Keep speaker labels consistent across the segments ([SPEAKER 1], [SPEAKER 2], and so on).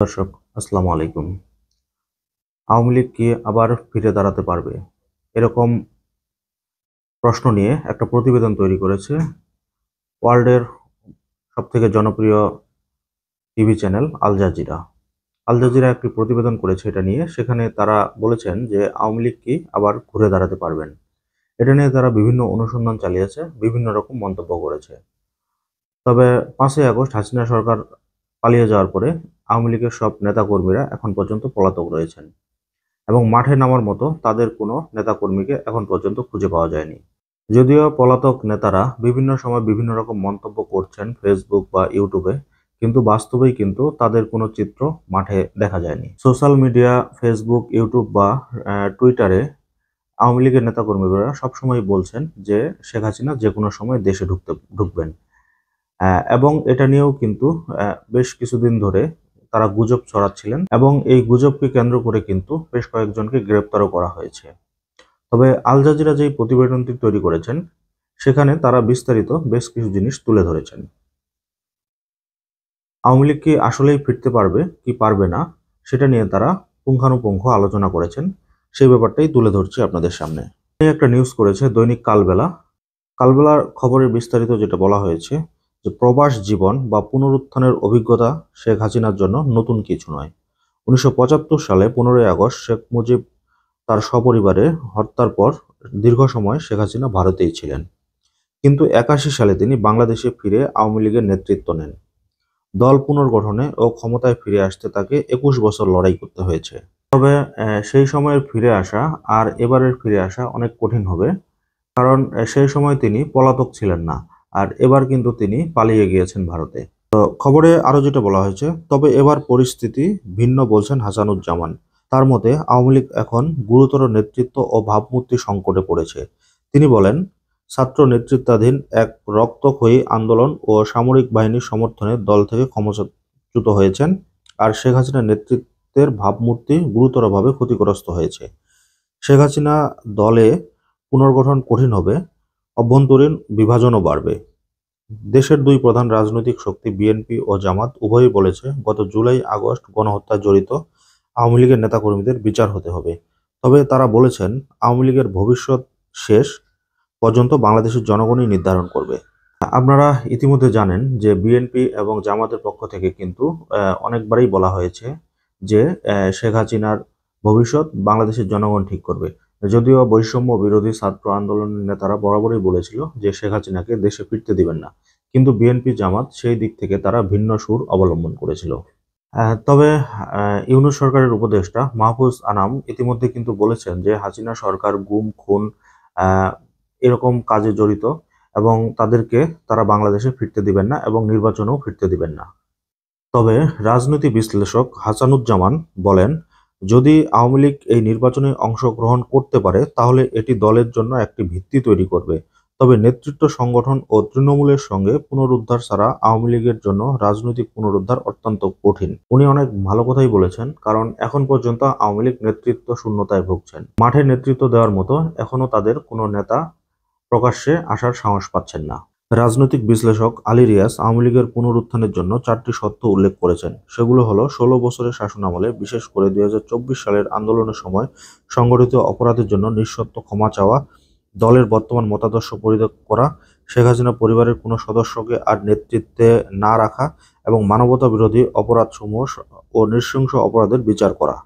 [SPEAKER 1] দর্শক, আসসালামু আলাইকুম। আওয়ামী লীগ কি আবার ফিরে দাঁড়াতে পারবে? এরকম প্রশ্ন নিয়ে একটা প্রতিবেদন তৈরি করেছে ওয়ার্ল্ডের সবথেকে জনপ্রিয় TV channel Al Jazeera. Al Jazeera একটি প্রতিবেদন করেছে এটা নিয়ে। সেখানে তারা বলেছেন যে আওয়ামী লীগ কি আবার ঘুরে দাঁড়াতে পারবেন। এটা নিয়ে তারা বিভিন্ন অনুসন্ধান চালিয়েছে, বিভিন্ন রকম মন্তব্য করেছে। তবে 5ই আগস্ট হাসিনা সরকার পালিয়ে যাওয়ার পরে আওয়ামী লীগের সব নেতাকর্মীরা এখন পর্যন্ত পলাতক রয়েছেন এবং মাঠে নামার মতো তাদের কোনো নেতাকর্মীকে এখন পর্যন্ত খুঁজে পাওয়া যায়নি। যদিও পলাতক নেতারা বিভিন্ন সময় বিভিন্ন রকম মন্তব্য করছেন ফেসবুক বা ইউটিউবে, কিন্তু বাস্তবেই কিন্তু তাদের কোনো চিত্র মাঠে দেখা যায়নি। সোশ্যাল মিডিয়া, ফেসবুক, ইউটিউব বা টুইটারে আওয়ামী লীগের নেতাকর্মীরা সবসময় বলছেন যে শেখ হাসিনা যে কোনো সময় দেশে ঢুকবেন। এবং এটা নিয়েও কিন্তু বেশ কিছুদিন ধরে তারা গুজব ছড়াচ্ছিলেন এবং এই গুজবকে কেন্দ্র করে কিন্তু বেশ কয়েকজনকে গ্রেপ্তারও করা হয়েছে। তবে আল জাজিরা যেই প্রতিবেদনটি তৈরি করেছেন সেখানে তারা বিস্তারিত বেশ কিছু জিনিস তুলে ধরেছেন। আওয়ামী লীগ কি আসলেই ফিরতে পারবে কি পারবে না সেটা নিয়ে তারা পুঙ্খানুপুঙ্খ আলোচনা করেছেন। সেই ব্যাপারটাই তুলে ধরছি আপনাদের সামনে। এই একটা নিউজ করেছে দৈনিক কালবেলা। কালবেলার খবরের বিস্তারিত যেটা বলা হয়েছে যে প্রবাস জীবন বা পুনরুত্থানের অভিজ্ঞতা শেখ হাসিনার জন্য নতুন কিছু নয়। 1975 সালে 15ই আগস্ট শেখ মুজিব তার সপরিবারে হত্যার পর দীর্ঘ সময় শেখ হাসিনা ভারতেই ছিলেন। কিন্তু 81 সালে তিনি বাংলাদেশে ফিরে আওয়ামী লীগের নেতৃত্ব নেন। দল পুনর্গঠনে ও ক্ষমতায় ফিরে আসতে তাকে 21 বছর লড়াই করতে হয়েছে। তবে সেই সময়ের ফিরে আসা আর এবারের ফিরে আসা অনেক কঠিন হবে, কারণ সেই সময় তিনি পলাতক ছিলেন না, আর এবার কিন্তু তিনি পালিয়ে গিয়েছেন ভারতে। তো খবরে আরো যেটা বলা হয়েছে, তবে এবার পরিস্থিতি ভিন্ন বলছেন হাসানুজ্জামান। তার মতে আওয়ামী লীগ এখন গুরুতর নেতৃত্ব ও ভাবমূর্তি সংকটে পড়েছে। তিনি বলেন, ছাত্র নেতৃত্বাধীন এক রক্তক্ষয়ী আন্দোলন ও সামরিক বাহিনীর সমর্থনে দল থেকে ক্ষমতাচ্যুত হয়েছেন, আর শেখ হাসিনার নেতৃত্বের ভাবমূর্তি গুরুতরভাবে ক্ষতিগ্রস্ত হয়েছে। শেখ হাসিনা দলে পুনর্গঠন কঠিন হবে, অভ্যন্তরীণ বিভাজনও বাড়বে। দেশের দুই প্রধান রাজনৈতিক শক্তি বিএনপি ও জামাত উভয়ই বলেছে গত জুলাই আগস্ট গণহত্যায় জড়িত আওয়ামী লীগের নেতাকর্মীদের বিচার হতে হবে। তবে তারা বলেছেন আওয়ামী লীগের ভবিষ্যৎ শেষ পর্যন্ত বাংলাদেশের জনগণই নির্ধারণ করবে। আপনারা ইতিমধ্যে জানেন যে বিএনপি এবং জামাতের পক্ষ থেকে কিন্তু অনেকবারই বলা হয়েছে যে শেখ হাসিনার ভবিষ্যৎ বাংলাদেশের জনগণ ঠিক করবে। যদিও বৈষম্য বিরোধী ছাত্র আন্দোলনের নেতারা বরাবরই বলেছিল যে শেখ হাসিনাকে দেশে ফিরতে দিবেন না, কিন্তু বিএনপি জামাত সেই দিক থেকে তারা ভিন্ন সুর অবলম্বন করেছিল। তবে ইউনূস সরকারের উপদেষ্টা মাহফুজ আনাম ইতিমধ্যে কিন্তু বলেছেন যে হাসিনা সরকার গুম খুন আহ, এরকম কাজে জড়িত এবং তাদেরকে তারা বাংলাদেশে ফিরতে দিবেন না এবং নির্বাচনেও ফিরতে দিবেন না। তবে রাজনৈতিক বিশ্লেষক হাসানুজ্জামান বলেন, যদি আওয়ামী লীগ এই নির্বাচনে অংশগ্রহণ করতে পারে তাহলে এটি দলের জন্য একটি ভিত্তি তৈরি করবে। তবে নেতৃত্ব সংগঠন ও তৃণমূলের সঙ্গে পুনরুদ্ধার ছাড়া আওয়ামী লীগের জন্য রাজনৈতিক পুনরুদ্ধার অত্যন্ত কঠিন। উনি অনেক ভালো কথাই বলেছেন, কারণ এখন পর্যন্ত আওয়ামী লীগ নেতৃত্ব শূন্যতায় ভুগছেন। মাঠে নেতৃত্ব দেওয়ার মতো এখনো তাদের কোনো নেতা প্রকাশ্যে আসার সাহস পাচ্ছেন না। রাজনৈতিক বিশ্লেষক আলী রিয়াজ আওয়ামী লীগের পুনরুত্থানের জন্য 4টি শর্ত উল্লেখ করেছেন। সেগুলো হলো 16 বছরের শাসনামলে, বিশেষ করে 2024 সালের আন্দোলনের সময় সংগঠিত অপরাধের জন্য নিঃশর্ত ক্ষমা চাওয়া, দলের বর্তমান মতাদর্শ পরিত্যাগ করা, শেখ হাসিনা পরিবারের কোনো সদস্যকে আর নেতৃত্বে না রাখা এবং মানবতা বিরোধী অপরাধসমূহ ও নৃশংস অপরাধের বিচার করা।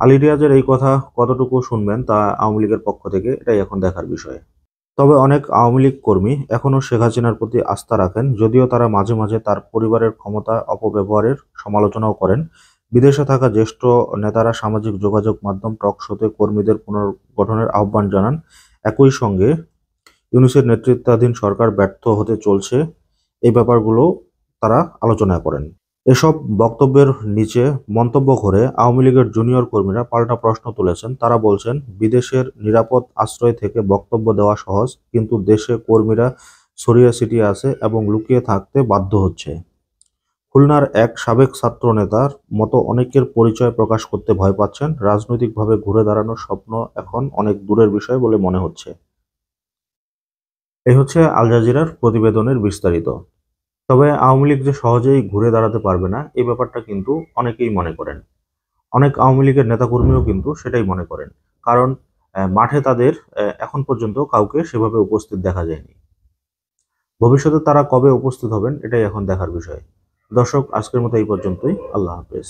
[SPEAKER 1] আলী রিয়াজের এই কথা কতটুকু শুনবেন তা আওয়ামী লীগের পক্ষ থেকে এটাই এখন দেখার বিষয়। তবে অনেক আওয়ামী লীগ কর্মী এখনও শেখ হাসিনার প্রতি আস্থা রাখেন, যদিও তারা মাঝে মাঝে তার পরিবারের ক্ষমতা অপব্যবহারের সমালোচনাও করেন। বিদেশে থাকা জ্যেষ্ঠ নেতারা সামাজিক যোগাযোগ মাধ্যম টক শোতে কর্মীদের পুনর্গঠনের আহ্বান জানান। একই সঙ্গে ইউনূসের নেতৃত্বাধীন সরকার ব্যর্থ হতে চলছে এই ব্যাপারগুলো তারা আলোচনা করেন। এসব বক্তব্যের নিচে মন্তব্য করে আওয়ামী লীগের জুনিয়র কর্মীরা পাল্টা প্রশ্ন তুলেছেন। তারা বলছেন, বিদেশের নিরাপদ আশ্রয় থেকে বক্তব্য দেওয়া সহজ, কিন্তু দেশে কর্মীরা ছড়িয়ে ছিটিয়ে আছে এবং লুকিয়ে থাকতে বাধ্য হচ্ছে। খুলনার এক সাবেক ছাত্র নেতার মতো অনেকের পরিচয় প্রকাশ করতে ভয় পাচ্ছেন। রাজনৈতিকভাবে ঘুরে দাঁড়ানোর স্বপ্ন এখন অনেক দূরের বিষয় বলে মনে হচ্ছে। এই হচ্ছে আল জাজিরার প্রতিবেদনের বিস্তারিত। তবে আওয়ামী লীগ যে সহজেই ঘুরে দাঁড়াতে পারবে না এই ব্যাপারটা কিন্তু অনেকেই মনে করেন। অনেক আওয়ামী লীগের নেতাকর্মীও কিন্তু সেটাই মনে করেন। কারণ মাঠে তাদের এখন পর্যন্ত কাউকে সেভাবে উপস্থিত দেখা যায়নি। ভবিষ্যতে তারা কবে উপস্থিত হবেন এটাই এখন দেখার বিষয়। দর্শক, আজকের মতো এই পর্যন্তই। আল্লাহ হাফেজ।